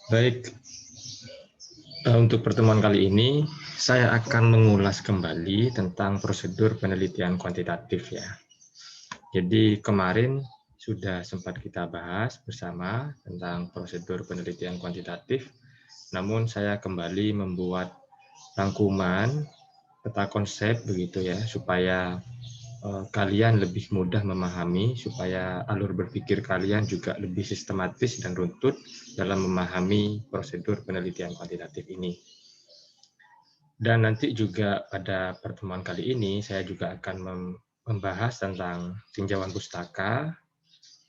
Baik, untuk pertemuan kali ini saya akan mengulas kembali tentang prosedur penelitian kuantitatif ya. Jadi kemarin sudah sempat kita bahas bersama tentang prosedur penelitian kuantitatif, namun saya kembali membuat rangkuman peta konsep begitu ya, supaya kalian lebih mudah memahami, supaya alur berpikir kalian juga lebih sistematis dan runtut dalam memahami prosedur penelitian kuantitatif ini. Dan nanti juga pada pertemuan kali ini saya juga akan membahas tentang tinjauan pustaka,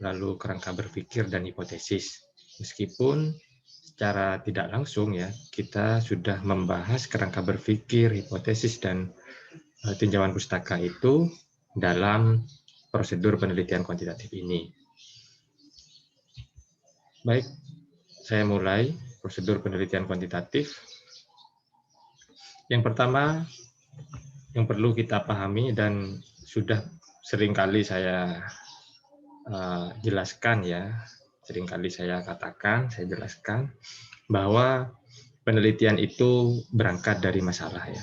lalu kerangka berpikir dan hipotesis. Meskipun secara tidak langsung ya, kita sudah membahas kerangka berpikir, hipotesis, dan tinjauan pustaka itu dalam prosedur penelitian kuantitatif ini. Baik, saya mulai prosedur penelitian kuantitatif. Yang pertama, yang perlu kita pahami dan sudah seringkali saya jelaskan ya, seringkali saya katakan, saya jelaskan bahwa penelitian itu berangkat dari masalah ya.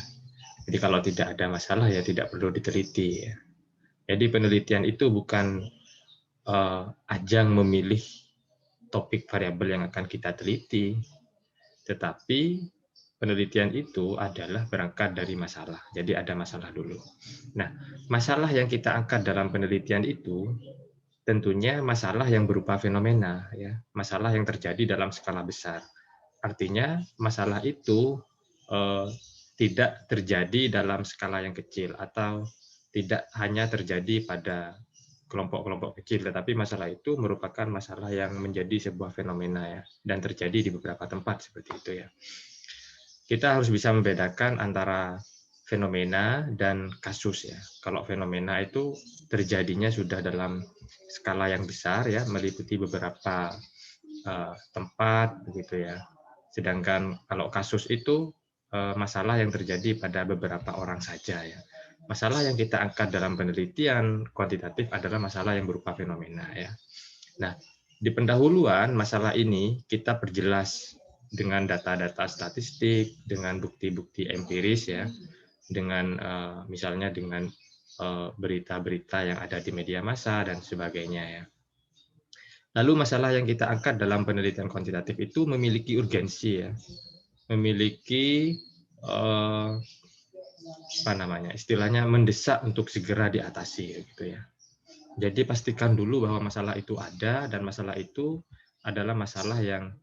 Jadi kalau tidak ada masalah ya tidak perlu diteliti ya. Jadi penelitian itu bukan ajang memilih topik variabel yang akan kita teliti, tetapi penelitian itu adalah berangkat dari masalah. Jadi ada masalah dulu. Nah, masalah yang kita angkat dalam penelitian itu tentunya masalah yang berupa fenomena, ya, masalah yang terjadi dalam skala besar. Artinya masalah itu tidak terjadi dalam skala yang kecil atau tidak hanya terjadi pada kelompok-kelompok kecil, tetapi masalah itu merupakan masalah yang menjadi sebuah fenomena ya, dan terjadi di beberapa tempat seperti itu ya. Kita harus bisa membedakan antara fenomena dan kasus ya. Kalau fenomena itu terjadinya sudah dalam skala yang besar ya, meliputi beberapa tempat begitu ya. Sedangkan kalau kasus itu masalah yang terjadi pada beberapa orang saja ya. Masalah yang kita angkat dalam penelitian kuantitatif adalah masalah yang berupa fenomena ya. Nah, di pendahuluan masalah ini kita perjelas dengan data-data statistik, dengan bukti-bukti empiris ya, dengan misalnya dengan berita-berita yang ada di media massa dan sebagainya ya. Lalu masalah yang kita angkat dalam penelitian kuantitatif itu memiliki urgensi ya, memiliki apa namanya, istilahnya mendesak untuk segera diatasi gitu ya. Jadi pastikan dulu bahwa masalah itu ada dan masalah itu adalah masalah yang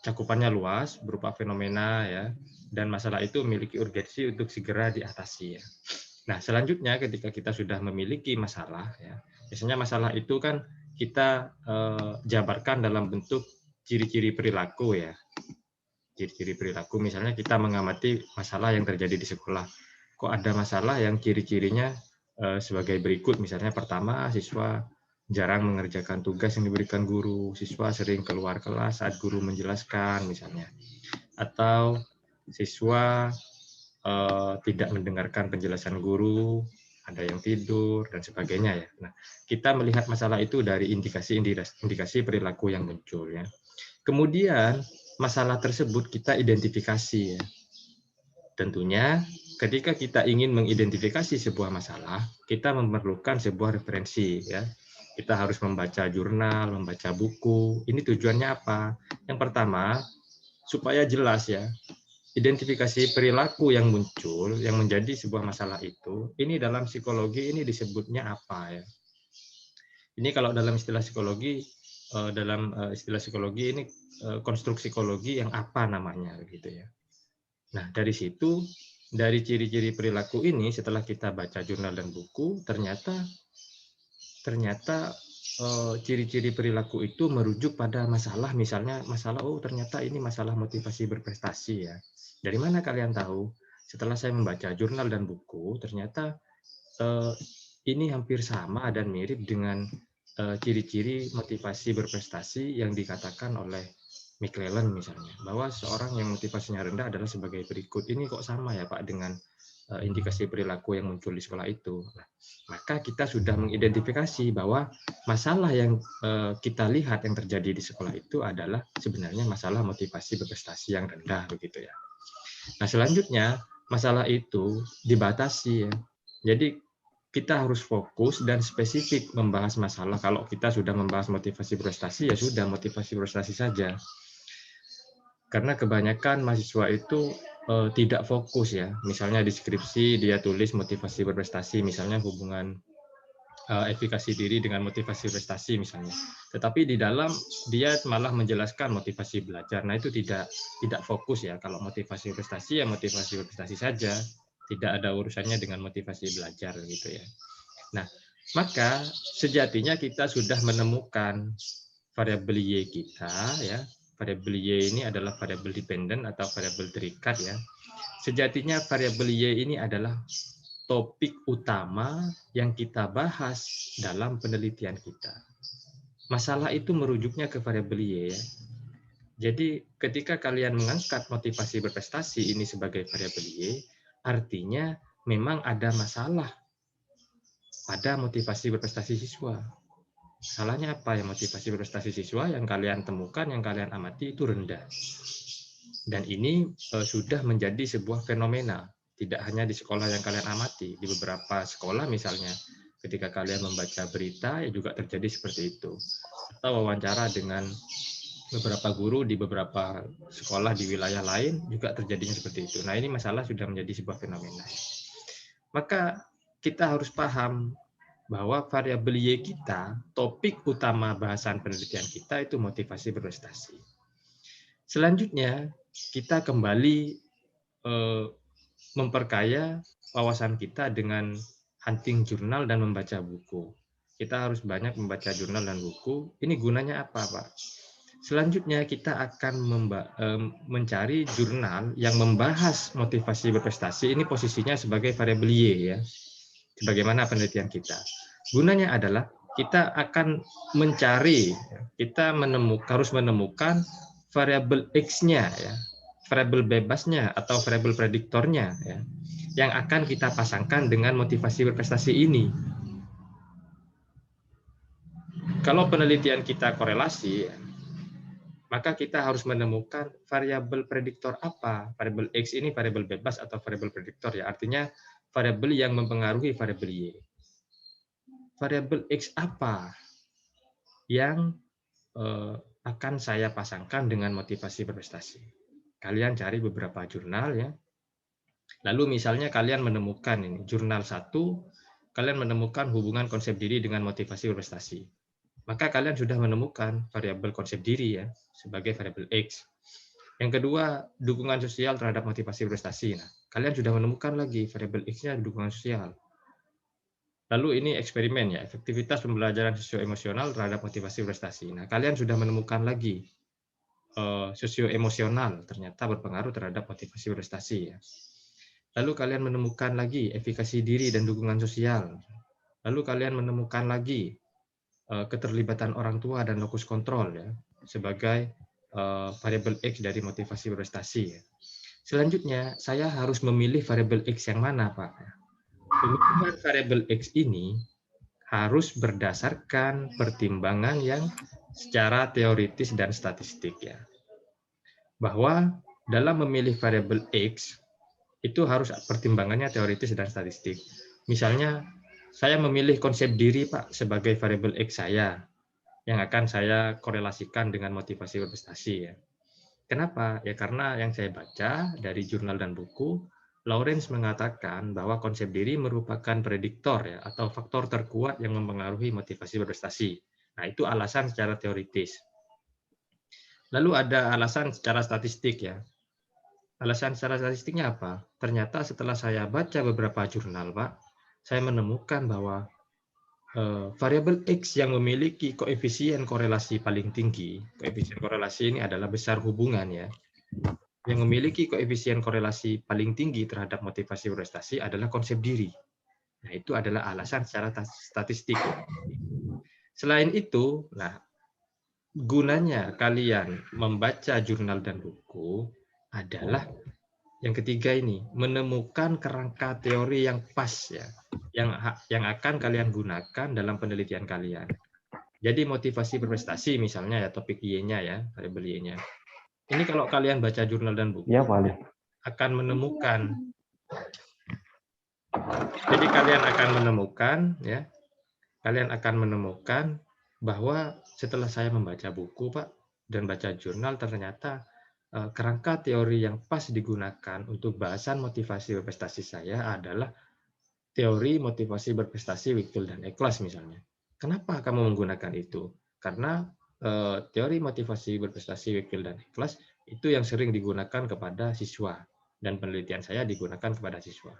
cakupannya luas berupa fenomena ya, dan masalah itu memiliki urgensi untuk segera diatasi ya. Nah, selanjutnya ketika kita sudah memiliki masalah ya, biasanya masalah itu kan kita jabarkan dalam bentuk ciri-ciri perilaku ya. Ciri-ciri perilaku misalnya kita mengamati masalah yang terjadi di sekolah. Kok ada masalah yang ciri-cirinya sebagai berikut, misalnya pertama, siswa jarang mengerjakan tugas yang diberikan guru, siswa sering keluar kelas saat guru menjelaskan misalnya, atau siswa tidak mendengarkan penjelasan guru, ada yang tidur dan sebagainya ya. Nah, kita melihat masalah itu dari indikasi perilaku yang muncul ya. Kemudian masalah tersebut kita identifikasi ya. Tentunya ketika kita ingin mengidentifikasi sebuah masalah, kita memerlukan sebuah referensi ya. Kita harus membaca jurnal, membaca buku. Ini tujuannya apa? Yang pertama, supaya jelas ya, identifikasi perilaku yang muncul yang menjadi sebuah masalah itu, ini dalam psikologi ini disebutnya apa ya? Ini kalau dalam istilah psikologi, ini konstruk psikologi yang apa namanya gitu ya. Nah, dari situ, dari ciri-ciri perilaku ini setelah kita baca jurnal dan buku, ternyata ciri-ciri perilaku itu merujuk pada masalah, misalnya masalah, oh ternyata ini masalah motivasi berprestasi ya. Dari mana kalian tahu? Setelah saya membaca jurnal dan buku, ternyata ini hampir sama dan mirip dengan ciri-ciri motivasi berprestasi yang dikatakan oleh McClellan misalnya, bahwa seorang yang motivasinya rendah adalah sebagai berikut. Ini kok sama ya Pak dengan indikasi perilaku yang muncul di sekolah itu. Nah, maka kita sudah mengidentifikasi bahwa masalah yang kita lihat yang terjadi di sekolah itu adalah sebenarnya masalah motivasi berprestasi yang rendah begitu ya. Nah, selanjutnya masalah itu dibatasi ya. Jadi kita harus fokus dan spesifik membahas masalah. Kalau kita sudah membahas motivasi prestasi, ya sudah motivasi prestasi saja. Karena kebanyakan mahasiswa itu tidak fokus ya. Misalnya di skripsi dia tulis motivasi berprestasi, misalnya hubungan efikasi diri dengan motivasi prestasi misalnya. Tetapi di dalam dia malah menjelaskan motivasi belajar. Nah, itu tidak fokus ya. Kalau motivasi prestasi ya motivasi prestasi saja, tidak ada urusannya dengan motivasi belajar gitu ya. Nah, maka sejatinya kita sudah menemukan variabel Y kita ya. Variabel Y ini adalah variabel dependen atau variabel terikat ya. Sejatinya variabel Y ini adalah topik utama yang kita bahas dalam penelitian kita. Masalah itu merujuknya ke variabel Y ya. Jadi ketika kalian mengangkat motivasi berprestasi ini sebagai variabel Y, artinya memang ada masalah pada motivasi berprestasi siswa. Salahnya apa ya? Motivasi berprestasi siswa yang kalian temukan, yang kalian amati itu rendah. Dan ini sudah menjadi sebuah fenomena. Tidak hanya di sekolah yang kalian amati, di beberapa sekolah misalnya, ketika kalian membaca berita, ya juga terjadi seperti itu. Atau wawancara dengan beberapa guru di beberapa sekolah di wilayah lain, juga terjadinya seperti itu. Nah, ini masalah sudah menjadi sebuah fenomena. Maka kita harus paham bahwa variabel Y kita, topik utama bahasan penelitian kita itu motivasi berprestasi. Selanjutnya, kita kembali memperkaya wawasan kita dengan hunting jurnal dan membaca buku. Kita harus banyak membaca jurnal dan buku. Ini gunanya apa, Pak? Selanjutnya kita akan mencari jurnal yang membahas motivasi berprestasi. Ini posisinya sebagai variabel Y ya. Sebagaimana penelitian kita. Gunanya adalah kita akan mencari, kita harus menemukan variabel X-nya ya, variabel bebasnya atau variabel prediktornya ya, yang akan kita pasangkan dengan motivasi berprestasi ini. Kalau penelitian kita korelasi, maka kita harus menemukan variabel prediktor apa. Variabel X ini variabel bebas atau variabel prediktor ya, artinya variabel yang mempengaruhi variabel Y. Variabel X apa yang akan saya pasangkan dengan motivasi berprestasi? Kalian cari beberapa jurnal ya. Lalu misalnya kalian menemukan ini jurnal 1, kalian menemukan hubungan konsep diri dengan motivasi berprestasi. Maka kalian sudah menemukan variabel konsep diri ya sebagai variabel X. Yang kedua, dukungan sosial terhadap motivasi berprestasi. Nah, kalian sudah menemukan lagi variabel X-nya dukungan sosial. Lalu ini eksperimen ya, efektivitas pembelajaran sosioemosional terhadap motivasi prestasi. Nah, kalian sudah menemukan lagi sosioemosional ternyata berpengaruh terhadap motivasi prestasi ya. Lalu kalian menemukan lagi efikasi diri dan dukungan sosial. Lalu kalian menemukan lagi keterlibatan orang tua dan lokus kontrol ya sebagai variabel X dari motivasi prestasi ya. Selanjutnya, saya harus memilih variabel X yang mana, Pak? Pemilihan variabel X ini harus berdasarkan pertimbangan yang secara teoritis dan statistik ya. Bahwa dalam memilih variabel X itu harus pertimbangannya teoritis dan statistik. Misalnya saya memilih konsep diri Pak sebagai variabel X saya yang akan saya korelasikan dengan motivasi berprestasi ya. Kenapa? Ya karena yang saya baca dari jurnal dan buku, Lawrence mengatakan bahwa konsep diri merupakan prediktor ya atau faktor terkuat yang mempengaruhi motivasi berprestasi. Nah, itu alasan secara teoritis. Lalu ada alasan secara statistik ya. Alasan secara statistiknya apa? Ternyata setelah saya baca beberapa jurnal, Pak, saya menemukan bahwa variabel X yang memiliki koefisien korelasi paling tinggi, koefisien korelasi ini adalah besar hubungan ya, yang memiliki koefisien korelasi paling tinggi terhadap motivasi prestasi adalah konsep diri. Nah, itu adalah alasan secara statistik. Selain itu, nah, gunanya kalian membaca jurnal dan buku adalah Yang ketiga ini, menemukan kerangka teori yang pas ya, yang akan kalian gunakan dalam penelitian kalian. Jadi motivasi berprestasi misalnya ya, topik Y-nya ya, variabel Y-nya. Ini kalau kalian baca jurnal dan Ya, buku Pak Ali. akan menemukan. Jadi kalian akan menemukan ya, kalian akan menemukan bahwa setelah saya membaca buku, Pak, dan baca jurnal, ternyata kerangka teori yang pas digunakan untuk bahasan motivasi berprestasi saya adalah teori motivasi berprestasi Wakefield dan Eklas misalnya. Kenapa kamu menggunakan itu? Karena teori motivasi berprestasi Wakefield dan Eklas itu yang sering digunakan kepada siswa, dan penelitian saya digunakan kepada siswa.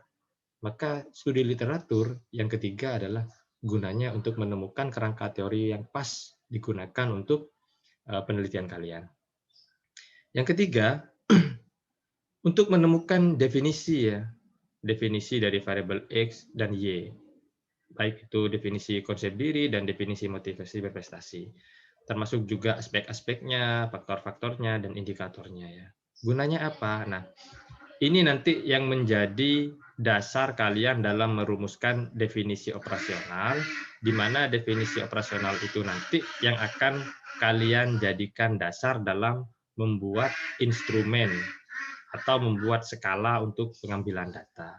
Maka studi literatur yang ketiga adalah gunanya untuk menemukan kerangka teori yang pas digunakan untuk penelitian kalian. Yang ketiga, untuk menemukan definisi ya, definisi dari variabel X dan Y, baik itu definisi konsep diri dan definisi motivasi berprestasi, termasuk juga aspek-aspeknya, faktor-faktornya, dan indikatornya ya. Gunanya apa? Nah, ini nanti yang menjadi dasar kalian dalam merumuskan definisi operasional, di mana definisi operasional itu nanti yang akan kalian jadikan dasar dalam membuat instrumen atau membuat skala untuk pengambilan data.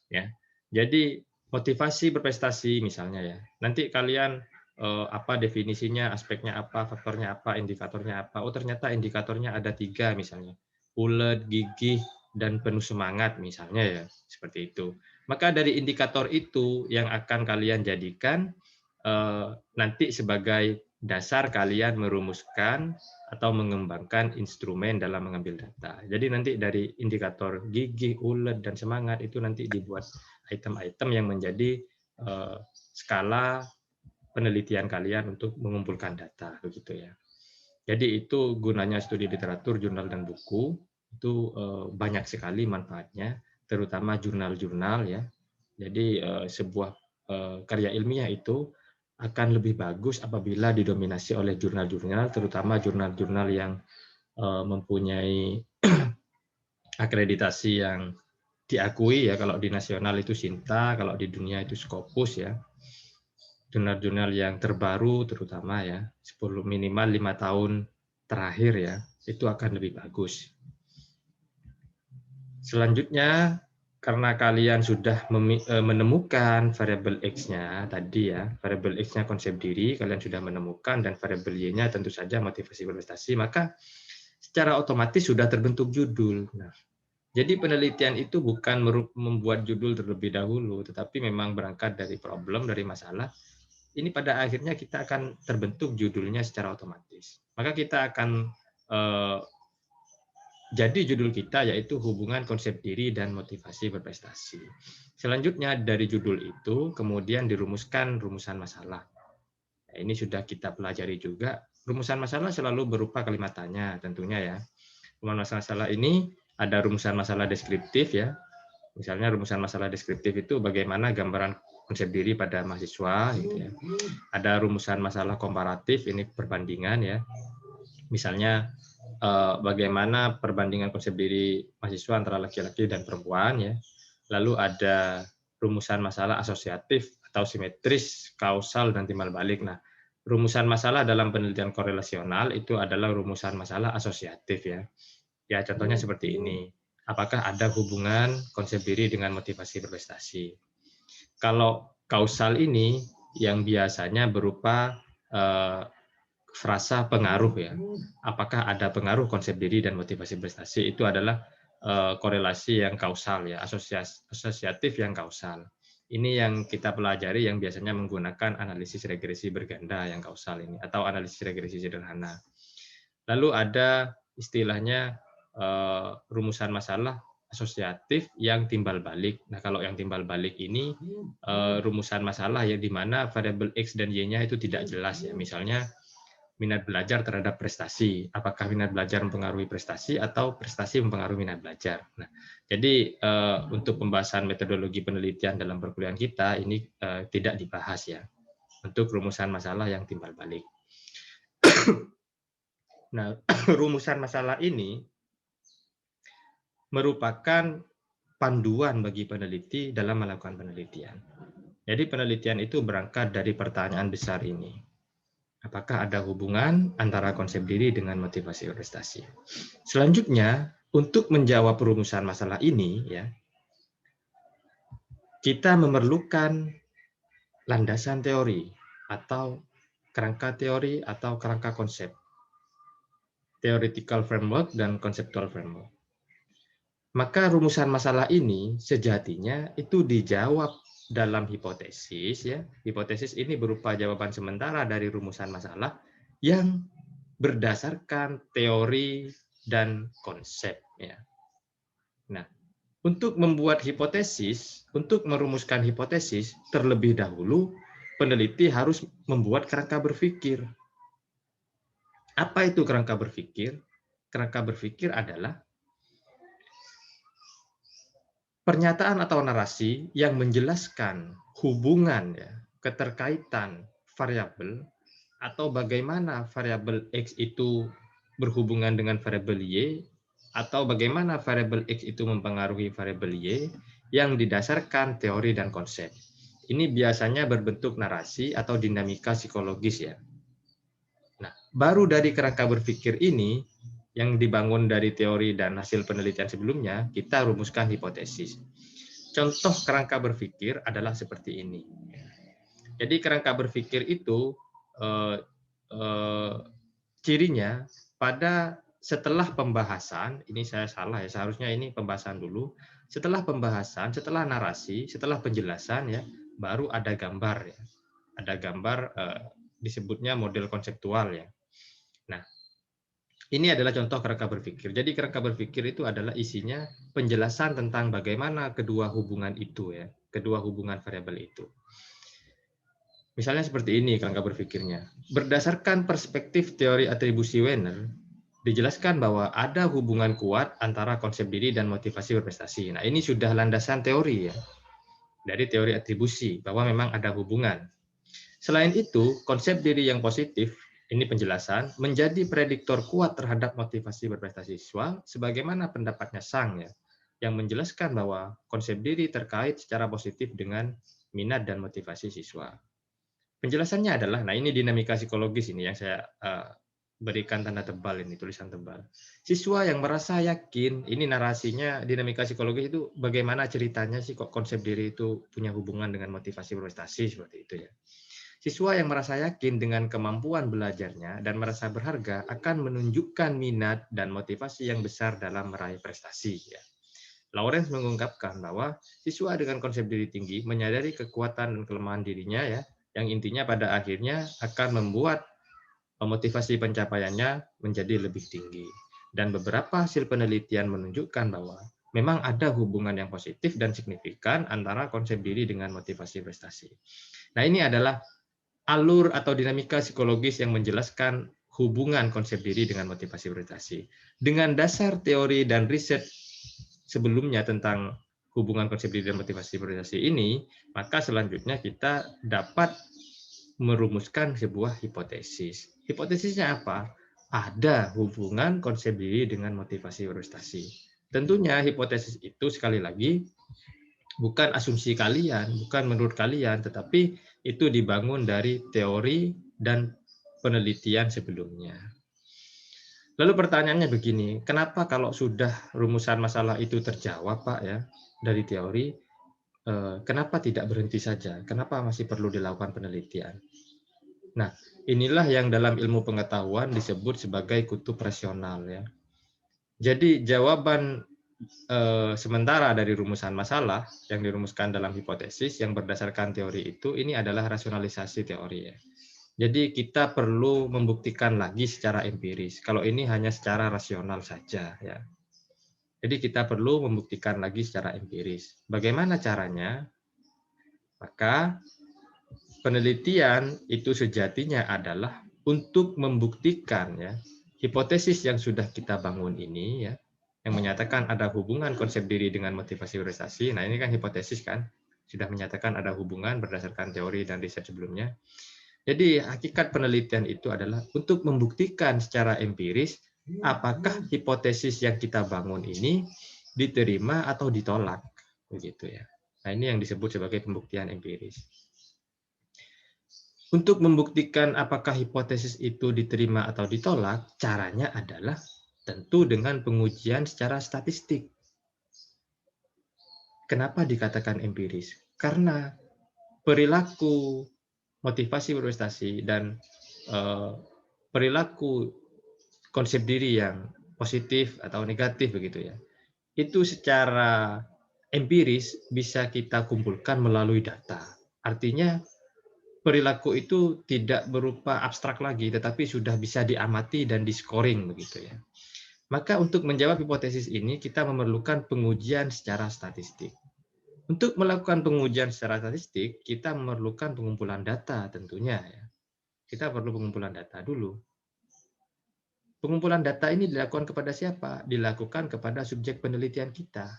Ya, jadi motivasi berprestasi misalnya ya. Nanti kalian apa definisinya, aspeknya apa, faktornya apa, indikatornya apa. Oh ternyata indikatornya ada 3 misalnya. Ulet, gigih, dan penuh semangat misalnya ya, seperti itu. Maka dari indikator itu yang akan kalian jadikan nanti sebagai dasar kalian merumuskan atau mengembangkan instrumen dalam mengambil data. Jadi nanti dari indikator gigih, ulet, dan semangat itu nanti dibuat item-item yang menjadi skala penelitian kalian untuk mengumpulkan data, begitu ya. Jadi itu gunanya studi literatur, jurnal, dan buku. Itu banyak sekali manfaatnya, terutama jurnal-jurnal ya. Jadi sebuah karya ilmiah itu akan lebih bagus apabila didominasi oleh jurnal-jurnal, terutama jurnal-jurnal yang mempunyai akreditasi yang diakui ya. Kalau di nasional itu Sinta, kalau di dunia itu Scopus ya. Jurnal-jurnal yang terbaru terutama ya, 10 minimal 5 tahun terakhir ya, itu akan lebih bagus. Selanjutnya, karena kalian sudah menemukan variabel X-nya tadi ya, variabel X-nya konsep diri, kalian sudah menemukan, dan variabel Y-nya tentu saja motivasi berprestasi, maka secara otomatis sudah terbentuk judul. Nah, jadi penelitian itu bukan membuat judul terlebih dahulu, tetapi memang berangkat dari problem, dari masalah. Ini pada akhirnya kita akan terbentuk judulnya secara otomatis. Maka kita akan jadi judul kita yaitu hubungan konsep diri dan motivasi berprestasi. Selanjutnya dari judul itu kemudian dirumuskan rumusan masalah. Nah, ini sudah kita pelajari juga. Rumusan masalah selalu berupa kalimat tanya tentunya ya. Rumusan masalah ini ada rumusan masalah deskriptif ya. Misalnya rumusan masalah deskriptif itu bagaimana gambaran konsep diri pada mahasiswa gitu ya. Ada rumusan masalah komparatif, ini perbandingan ya. Misalnya bagaimana perbandingan konsep diri mahasiswa antara laki-laki dan perempuan ya. Lalu ada rumusan masalah asosiatif atau simetris, kausal, dan timbal balik. Nah, rumusan masalah dalam penelitian korelasional itu adalah rumusan masalah asosiatif ya. Ya, contohnya seperti ini. Apakah ada hubungan konsep diri dengan motivasi berprestasi? Kalau kausal ini yang biasanya berupa frasa pengaruh ya. Apakah ada pengaruh konsep diri dan motivasi prestasi? Itu adalah korelasi yang kausal ya, asosiatif yang kausal. Ini yang kita pelajari yang biasanya menggunakan analisis regresi berganda yang kausal ini atau analisis regresi sederhana. Lalu ada istilahnya rumusan masalah asosiatif yang timbal balik. Nah, kalau yang timbal balik ini rumusan masalah yang di mana variabel X dan Y-nya itu tidak jelas ya. Misalnya minat belajar terhadap prestasi. Apakah minat belajar mempengaruhi prestasi atau prestasi mempengaruhi minat belajar? Nah, jadi untuk pembahasan metodologi penelitian dalam perkuliahan kita ini tidak dibahas ya untuk rumusan masalah yang timbal balik. Nah, rumusan masalah ini merupakan panduan bagi peneliti dalam melakukan penelitian. Jadi penelitian itu berangkat dari pertanyaan besar ini. Apakah ada hubungan antara konsep diri dengan motivasi prestasi? Selanjutnya, untuk menjawab rumusan masalah ini, ya, kita memerlukan landasan teori atau kerangka konsep, theoretical framework dan conceptual framework. Maka rumusan masalah ini sejatinya itu dijawab dalam hipotesis, ya. Hipotesis ini berupa jawaban sementara dari rumusan masalah yang berdasarkan teori dan konsep, ya. Nah, untuk membuat hipotesis, untuk merumuskan hipotesis, terlebih dahulu peneliti harus membuat kerangka berpikir. Apa itu kerangka berpikir? Kerangka berpikir adalah pernyataan atau narasi yang menjelaskan hubungan, ya, keterkaitan variabel atau bagaimana variabel X itu berhubungan dengan variabel Y atau bagaimana variabel X itu mempengaruhi variabel Y yang didasarkan teori dan konsep. Ini biasanya berbentuk narasi atau dinamika psikologis, ya. Nah, baru dari kerangka berpikir ini yang dibangun dari teori dan hasil penelitian sebelumnya, kita rumuskan hipotesis. Contoh kerangka berpikir adalah seperti ini. Jadi kerangka berpikir itu cirinya pada setelah pembahasan, ini saya salah ya, seharusnya ini pembahasan dulu. Setelah pembahasan, setelah narasi, setelah penjelasan, ya, baru ada gambar, ya. Ada gambar, disebutnya model konseptual, ya. Nah, ini adalah contoh kerangka berpikir. Jadi kerangka berpikir itu adalah isinya penjelasan tentang bagaimana kedua hubungan itu, ya, kedua hubungan variabel itu. Misalnya seperti ini kerangka berpikirnya. Berdasarkan perspektif teori atribusi Wiener, dijelaskan bahwa ada hubungan kuat antara konsep diri dan motivasi berprestasi. Nah, ini sudah landasan teori, ya, dari teori atribusi, bahwa memang ada hubungan. Selain itu, konsep diri yang positif, ini penjelasan, menjadi prediktor kuat terhadap motivasi berprestasi siswa, sebagaimana pendapatnya Sang, ya, yang menjelaskan bahwa konsep diri terkait secara positif dengan minat dan motivasi siswa. Penjelasannya adalah, nah ini dinamika psikologis ini yang saya berikan tanda tebal ini, tulisan tebal. Siswa yang merasa yakin, ini narasinya dinamika psikologis itu bagaimana ceritanya sih kok konsep diri itu punya hubungan dengan motivasi berprestasi, seperti itu, ya. Siswa yang merasa yakin dengan kemampuan belajarnya dan merasa berharga akan menunjukkan minat dan motivasi yang besar dalam meraih prestasi, ya. Lawrence mengungkapkan bahwa siswa dengan konsep diri tinggi menyadari kekuatan dan kelemahan dirinya, ya, yang intinya pada akhirnya akan membuat motivasi pencapaiannya menjadi lebih tinggi. Dan beberapa hasil penelitian menunjukkan bahwa memang ada hubungan yang positif dan signifikan antara konsep diri dengan motivasi prestasi. Nah, ini adalah alur atau dinamika psikologis yang menjelaskan hubungan konsep diri dengan motivasi prestasi. Dengan dasar teori dan riset sebelumnya tentang hubungan konsep diri dan motivasi prestasi ini, maka selanjutnya kita dapat merumuskan sebuah hipotesis. Hipotesisnya apa? Ada hubungan konsep diri dengan motivasi prestasi. Tentunya hipotesis itu sekali lagi bukan asumsi kalian, bukan menurut kalian, tetapi itu dibangun dari teori dan penelitian sebelumnya. Lalu pertanyaannya begini, kenapa kalau sudah rumusan masalah itu terjawab, Pak, ya, dari teori, kenapa tidak berhenti saja? Kenapa masih perlu dilakukan penelitian? Nah, inilah yang dalam ilmu pengetahuan disebut sebagai kutub rasional, ya. Jadi jawaban sementara dari rumusan masalah yang dirumuskan dalam hipotesis yang berdasarkan teori itu, ini adalah rasionalisasi teori, ya. Jadi kita perlu membuktikan lagi secara empiris. Kalau ini hanya secara rasional saja, ya. Jadi kita perlu membuktikan lagi secara empiris. Bagaimana caranya? Maka penelitian itu sejatinya adalah untuk membuktikan, ya, hipotesis yang sudah kita bangun ini, ya, yang menyatakan ada hubungan konsep diri dengan motivasi prestasi. Nah, ini kan hipotesis kan, sudah menyatakan ada hubungan berdasarkan teori dan riset sebelumnya. Jadi hakikat penelitian itu adalah untuk membuktikan secara empiris apakah hipotesis yang kita bangun ini diterima atau ditolak, begitu ya. Nah, ini yang disebut sebagai pembuktian empiris. Untuk membuktikan apakah hipotesis itu diterima atau ditolak, caranya adalah tentu dengan pengujian secara statistik. Kenapa dikatakan empiris? Karena perilaku motivasi berprestasi dan perilaku konsep diri yang positif atau negatif begitu ya, itu secara empiris bisa kita kumpulkan melalui data. Artinya perilaku itu tidak berupa abstrak lagi, tetapi sudah bisa diamati dan di-scoring begitu ya. Maka untuk menjawab hipotesis ini kita memerlukan pengujian secara statistik. Untuk melakukan pengujian secara statistik, kita memerlukan pengumpulan data tentunya ya. Kita perlu pengumpulan data dulu. Pengumpulan data ini dilakukan kepada siapa? Dilakukan kepada subjek penelitian kita.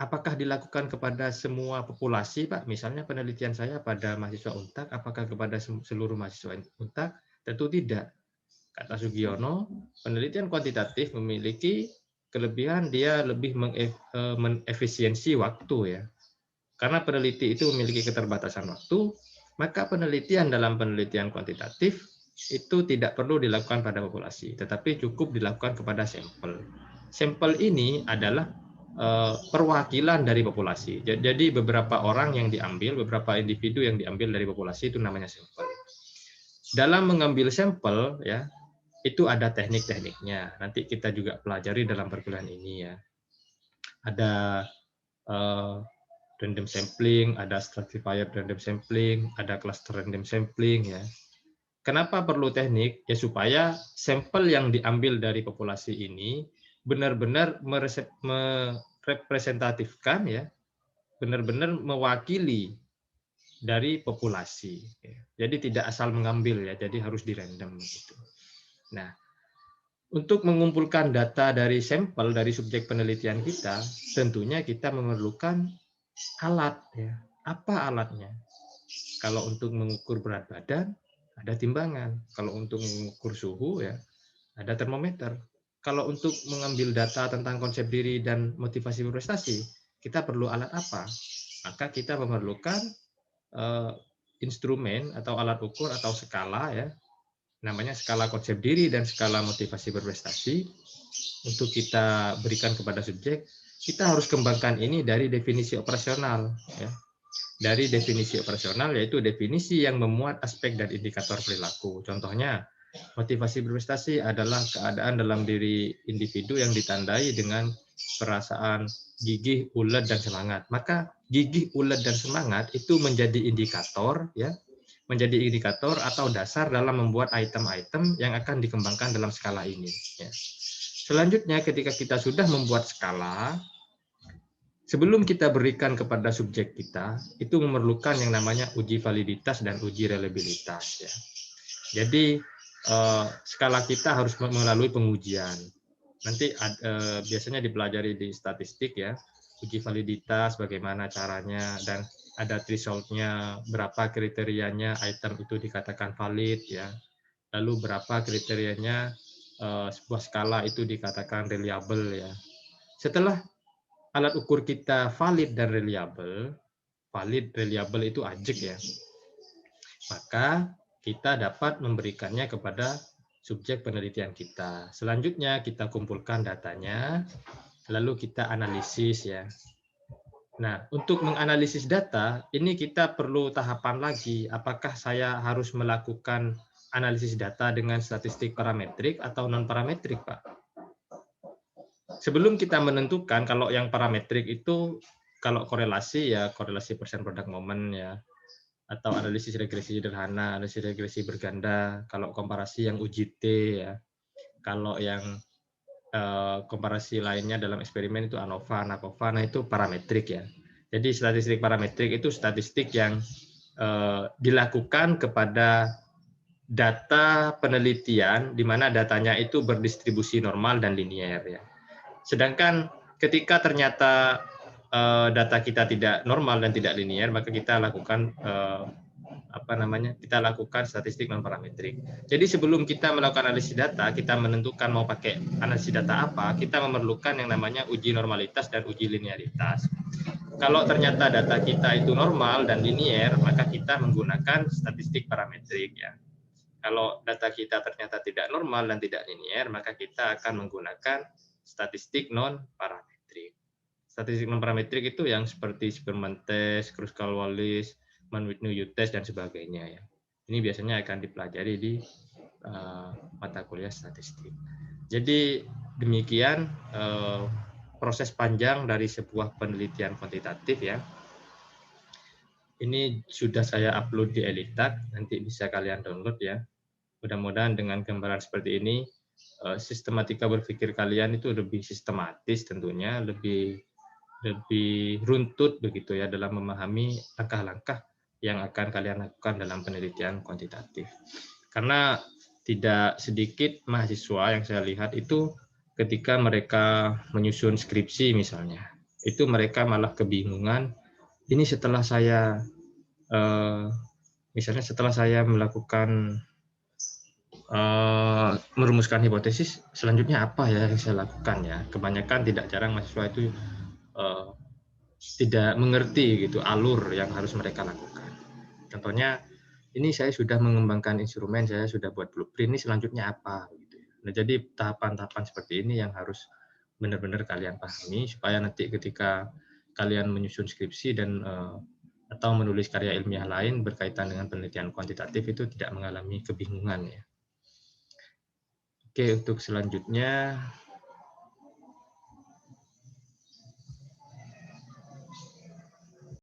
Apakah dilakukan kepada semua populasi, Pak? Misalnya penelitian saya pada mahasiswa Untak, apakah kepada seluruh mahasiswa Untak? Tentu tidak. Kata Sugiono, penelitian kuantitatif memiliki kelebihan dia lebih mengefisiensi waktu ya. Karena peneliti itu memiliki keterbatasan waktu, maka penelitian dalam penelitian kuantitatif itu tidak perlu dilakukan pada populasi, tetapi cukup dilakukan kepada sampel. Sampel ini adalah perwakilan dari populasi. Jadi beberapa orang yang diambil, beberapa individu yang diambil dari populasi itu namanya sampel. Dalam mengambil sampel ya, itu ada teknik-tekniknya. Nanti kita juga pelajari dalam perkuliahan ini ya. Ada random sampling, ada stratified random sampling, ada cluster random sampling ya. Kenapa perlu teknik? Ya supaya sampel yang diambil dari populasi ini benar-benar merepresentatifkan ya, benar-benar mewakili dari populasi. Jadi tidak asal mengambil ya, jadi harus di random gitu. Nah, untuk mengumpulkan data dari sampel dari subjek penelitian kita, tentunya kita memerlukan alat ya. Apa alatnya? Kalau untuk mengukur berat badan ada timbangan. Kalau untuk mengukur suhu ya ada termometer. Kalau untuk mengambil data tentang konsep diri dan motivasi berprestasi, kita perlu alat apa? Maka kita memerlukan instrumen atau alat ukur atau skala ya. Namanya skala konsep diri dan skala motivasi berprestasi. Untuk kita berikan kepada subjek, kita harus kembangkan ini dari definisi operasional ya. Dari definisi operasional yaitu definisi yang memuat aspek dan indikator perilaku. Contohnya, motivasi berprestasi adalah keadaan dalam diri individu yang ditandai dengan perasaan gigih, ulet, dan semangat. Maka gigih, ulet, dan semangat itu menjadi indikator ya, menjadi indikator atau dasar dalam membuat item-item yang akan dikembangkan dalam skala ini. Ya. Selanjutnya, ketika kita sudah membuat skala, sebelum kita berikan kepada subjek kita, itu memerlukan yang namanya uji validitas dan uji reliabilitas. Ya. Jadi skala kita harus melalui pengujian. Nanti biasanya dipelajari di statistik ya, uji validitas bagaimana caranya dan ada threshold-nya, berapa kriterianya item itu dikatakan valid ya. Lalu berapa kriterianya sebuah skala itu dikatakan reliable ya. Setelah alat ukur kita valid dan reliable itu ajek ya, maka kita dapat memberikannya kepada subjek penelitian kita. Selanjutnya kita kumpulkan datanya, lalu kita analisis ya. Nah, untuk menganalisis data, ini kita perlu tahapan lagi. Apakah saya harus melakukan analisis data dengan statistik parametrik atau non-parametrik, Pak? Sebelum kita menentukan, kalau yang parametrik itu, kalau korelasi ya korelasi persen product moment ya, atau analisis regresi sederhana, analisis regresi berganda, kalau komparasi yang UJT ya, kalau yang komparasi lainnya dalam eksperimen itu ANOVA, NACOVA, nah itu parametrik ya. Jadi statistik parametrik itu statistik yang dilakukan kepada data penelitian di mana datanya itu berdistribusi normal dan linier ya. Sedangkan ketika ternyata data kita tidak normal dan tidak linier, maka kita lakukan kita lakukan statistik non parametrik. Jadi sebelum kita melakukan analisis data, kita menentukan mau pakai analisis data apa, kita memerlukan yang namanya uji normalitas dan uji linearitas. Kalau ternyata data kita itu normal dan linier, maka kita menggunakan statistik parametrik ya. Kalau data kita ternyata tidak normal dan tidak linier, maka kita akan menggunakan statistik non parametrik. Statistik non parametrik itu yang seperti Spearman test, Kruskal-Wallis, Mann-Whitney test dan sebagainya ya. Ini biasanya akan dipelajari di mata kuliah statistik. Jadi demikian proses panjang dari sebuah penelitian kuantitatif ya. Ini sudah saya upload di Elitak, nanti bisa kalian download ya. Mudah-mudahan dengan gambaran seperti ini, sistematika berpikir kalian itu lebih sistematis tentunya, lebih runtut begitu ya dalam memahami langkah-langkah yang akan kalian lakukan dalam penelitian kuantitatif. Karena tidak sedikit mahasiswa yang saya lihat itu ketika mereka menyusun skripsi misalnya, itu mereka malah kebingungan, ini setelah saya misalnya setelah saya melakukan merumuskan hipotesis, selanjutnya apa ya yang saya lakukan ya. Kebanyakan tidak jarang mahasiswa itu tidak mengerti gitu alur yang harus mereka lakukan. Contohnya, ini saya sudah mengembangkan instrumen, saya sudah buat blueprint, ini selanjutnya apa gitu. Nah, jadi tahapan-tahapan seperti ini yang harus benar-benar kalian pahami supaya nanti ketika kalian menyusun skripsi dan atau menulis karya ilmiah lain berkaitan dengan penelitian kuantitatif itu tidak mengalami kebingungan ya. Oke, untuk selanjutnya